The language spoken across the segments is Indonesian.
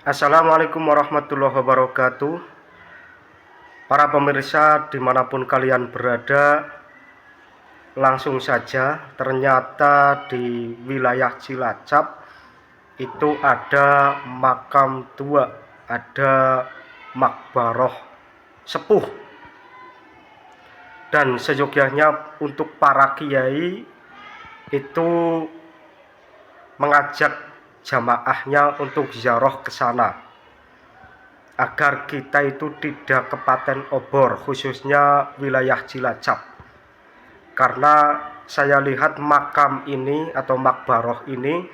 Assalamualaikum warahmatullahi wabarakatuh. Para pemirsa dimanapun kalian berada, langsung saja ternyata di wilayah Cilacap itu ada makam tua, ada makbaroh sepuh. Dan seyogyanya untuk para kiai itu mengajak jamaahnya untuk ziarah ke sana, agar kita itu tidak kepaten obor, khususnya wilayah Cilacap. Karena saya lihat makam ini atau makbaroh ini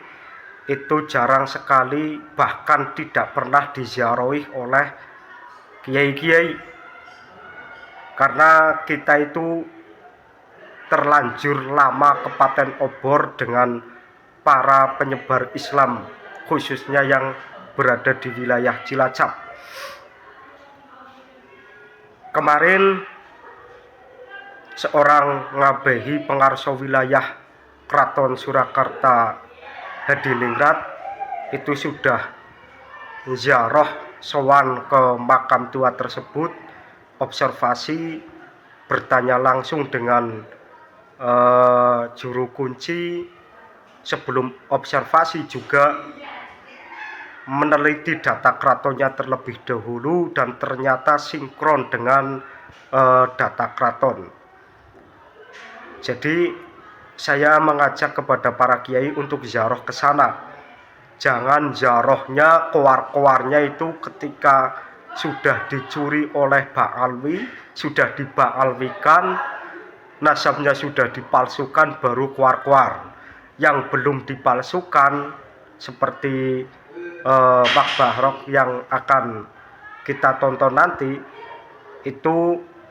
itu jarang sekali, bahkan tidak pernah diziarahi oleh kiai-kiai. Karena kita itu terlanjur lama kepaten obor dengan para penyebar Islam, khususnya yang berada di wilayah Cilacap. Kemarin seorang ngabehi pengarso wilayah Kraton Surakarta Hadiningrat itu sudah ziarah sowan ke makam tua tersebut, observasi, bertanya langsung dengan juru kunci. Sebelum observasi juga meneliti data kratonnya terlebih dahulu, dan ternyata sinkron dengan data kraton. Jadi saya mengajak kepada para kiai untuk ziarah ke sana. Jangan ziarahnya koar-koarnya itu ketika sudah dicuri oleh Ba'alwi, sudah diba'alwikan, nasabnya sudah dipalsukan, baru koar-koar. Yang belum dipalsukan seperti makbaroh yang akan kita tonton nanti itu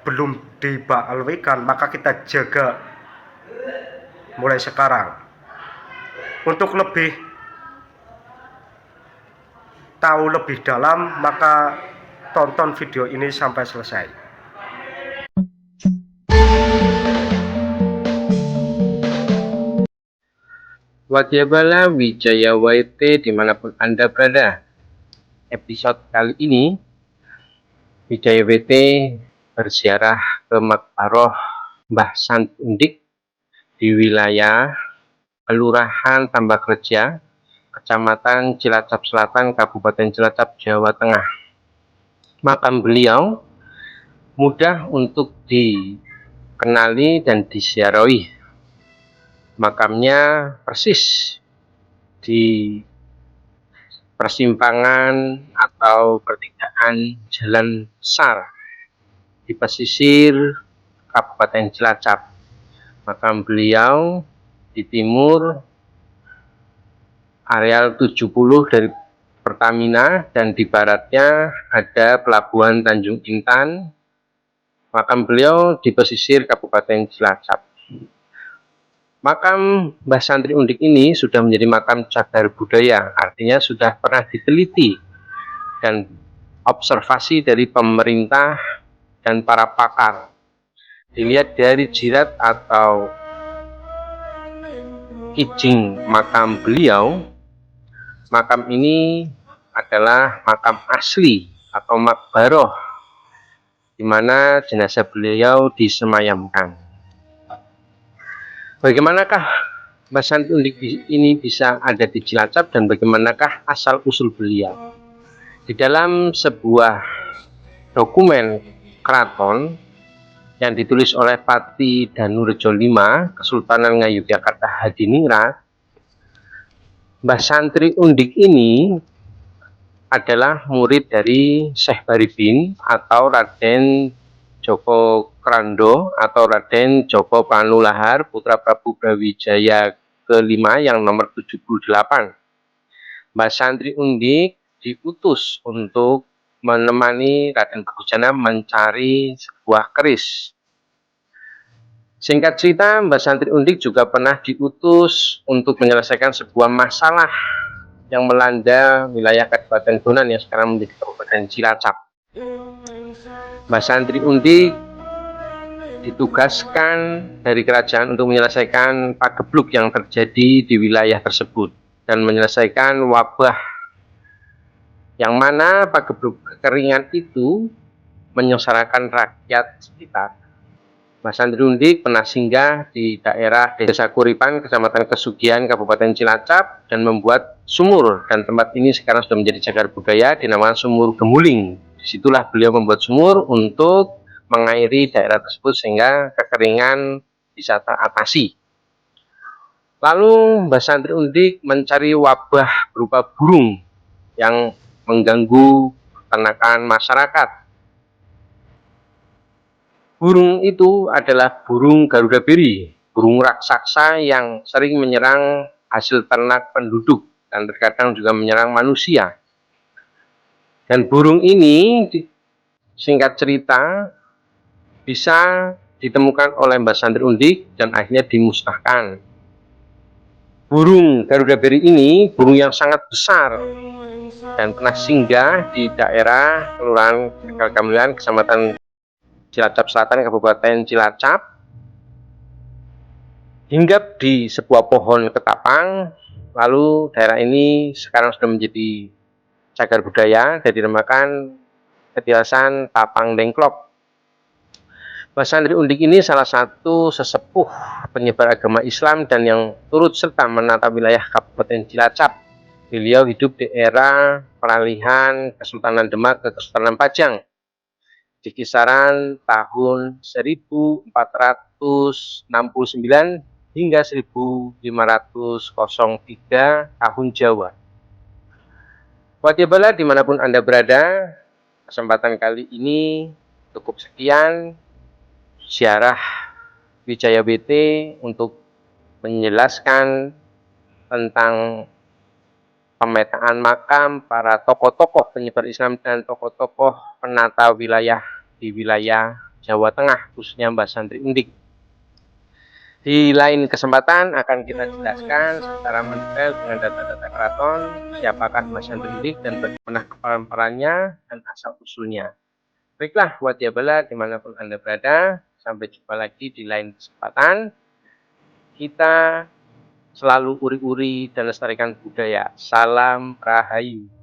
belum diba'alwikan, maka kita jaga mulai sekarang. Untuk lebih tahu lebih dalam, maka tonton video ini sampai selesai. Wadyabala Wijaya YT dimanapun Anda berada. Episode kali ini Wijaya YT berziarah ke makbaroh Mbah Sant Undik di wilayah Kelurahan Tambakreja, Kecamatan Cilacap Selatan, Kabupaten Cilacap, Jawa Tengah. Makam beliau mudah untuk dikenali dan diziarahi. Makamnya persis di persimpangan atau pertigaan jalan besar di pesisir Kabupaten Cilacap. Makam beliau di timur areal 70 dari Pertamina, dan di baratnya ada Pelabuhan Tanjung Intan. Makam beliau di pesisir Kabupaten Cilacap. Makam Mbah Santri Undik ini sudah menjadi makam cagar budaya, artinya sudah pernah diteliti dan observasi dari pemerintah dan para pakar. Dilihat dari jirat atau kijing makam beliau, makam ini adalah makam asli atau makbaroh, di mana jenazah beliau disemayamkan. Bagaimanakah Mbah Santri Undik ini bisa ada di Cilacap, dan bagaimanakah asal-usul beliau? Di dalam sebuah dokumen keraton yang ditulis oleh Pati Danurejo V, Kesultanan Ngayogyakarta Hadiningrat, Mbah Santri Undik ini adalah murid dari Syekh Baribin atau Raden Joko Krando atau Raden Joko Panulahar, putra Prabu Brawijaya kelima yang nomor 78. Mbah Santri Undik diutus untuk menemani Raden Brawijaya mencari sebuah keris. Singkat cerita, Mbah Santri Undik juga pernah diutus untuk menyelesaikan sebuah masalah yang melanda wilayah Kabupaten Bonan yang sekarang menjadi Kabupaten Cilacap. Mbah Santri Undik ditugaskan dari kerajaan untuk menyelesaikan pagebluk yang terjadi di wilayah tersebut dan menyelesaikan wabah yang mana pagebluk kekeringan itu menyengsarakan rakyat sekitar. Mbah Santri Undik pernah singgah di daerah Desa Kuripan, Kecamatan Kesugihan, Kabupaten Cilacap, dan membuat sumur. Dan tempat ini sekarang sudah menjadi cagar budaya, dinamakan Sumur Gemuling. Disitulah beliau membuat sumur untuk mengairi daerah tersebut sehingga kekeringan bisa teratasi. Lalu Mbah Santri Undik mencari wabah berupa burung yang mengganggu peternakan masyarakat. Burung itu adalah burung Garuda Beri, burung raksasa yang sering menyerang hasil ternak penduduk dan terkadang juga menyerang manusia. Dan burung ini, singkat cerita, bisa ditemukan oleh Mbah Santri Undik dan akhirnya dimusnahkan. Burung Garuda Beri ini burung yang sangat besar dan pernah singgah di daerah Kelurahan Tegal Kamilian, Kecamatan Cilacap Selatan, Kabupaten Cilacap, hinggap di sebuah pohon ketapang. Lalu daerah ini sekarang sudah menjadi cagar budaya dan dinamakan Petilasan Tapang Dengklok. Mbah Santri Undik ini salah satu sesepuh penyebar agama Islam dan yang turut serta menata wilayah Kabupaten Cilacap. Beliau hidup di era peralihan Kesultanan Demak ke Kesultanan Pajang di kisaran tahun 1469 hingga 1503 tahun Jawa. Wadyabala dimanapun Anda berada, kesempatan kali ini cukup sekian ziarah Wijaya BT untuk menjelaskan tentang pemetaan makam para tokoh-tokoh penyebar Islam dan tokoh-tokoh penata wilayah di wilayah Jawa Tengah, khususnya Mbah Santri Undik. Di lain kesempatan akan kita jelaskan secara mendetail dengan data-data keraton, siapakah Mbah Santri Undik dan bagaimana perannya dan asal-usulnya. Baiklah, wadyabala dimanapun Anda berada, sampai jumpa lagi di lain kesempatan. Kita selalu uri-uri dan lestarikan budaya. Salam Rahayu.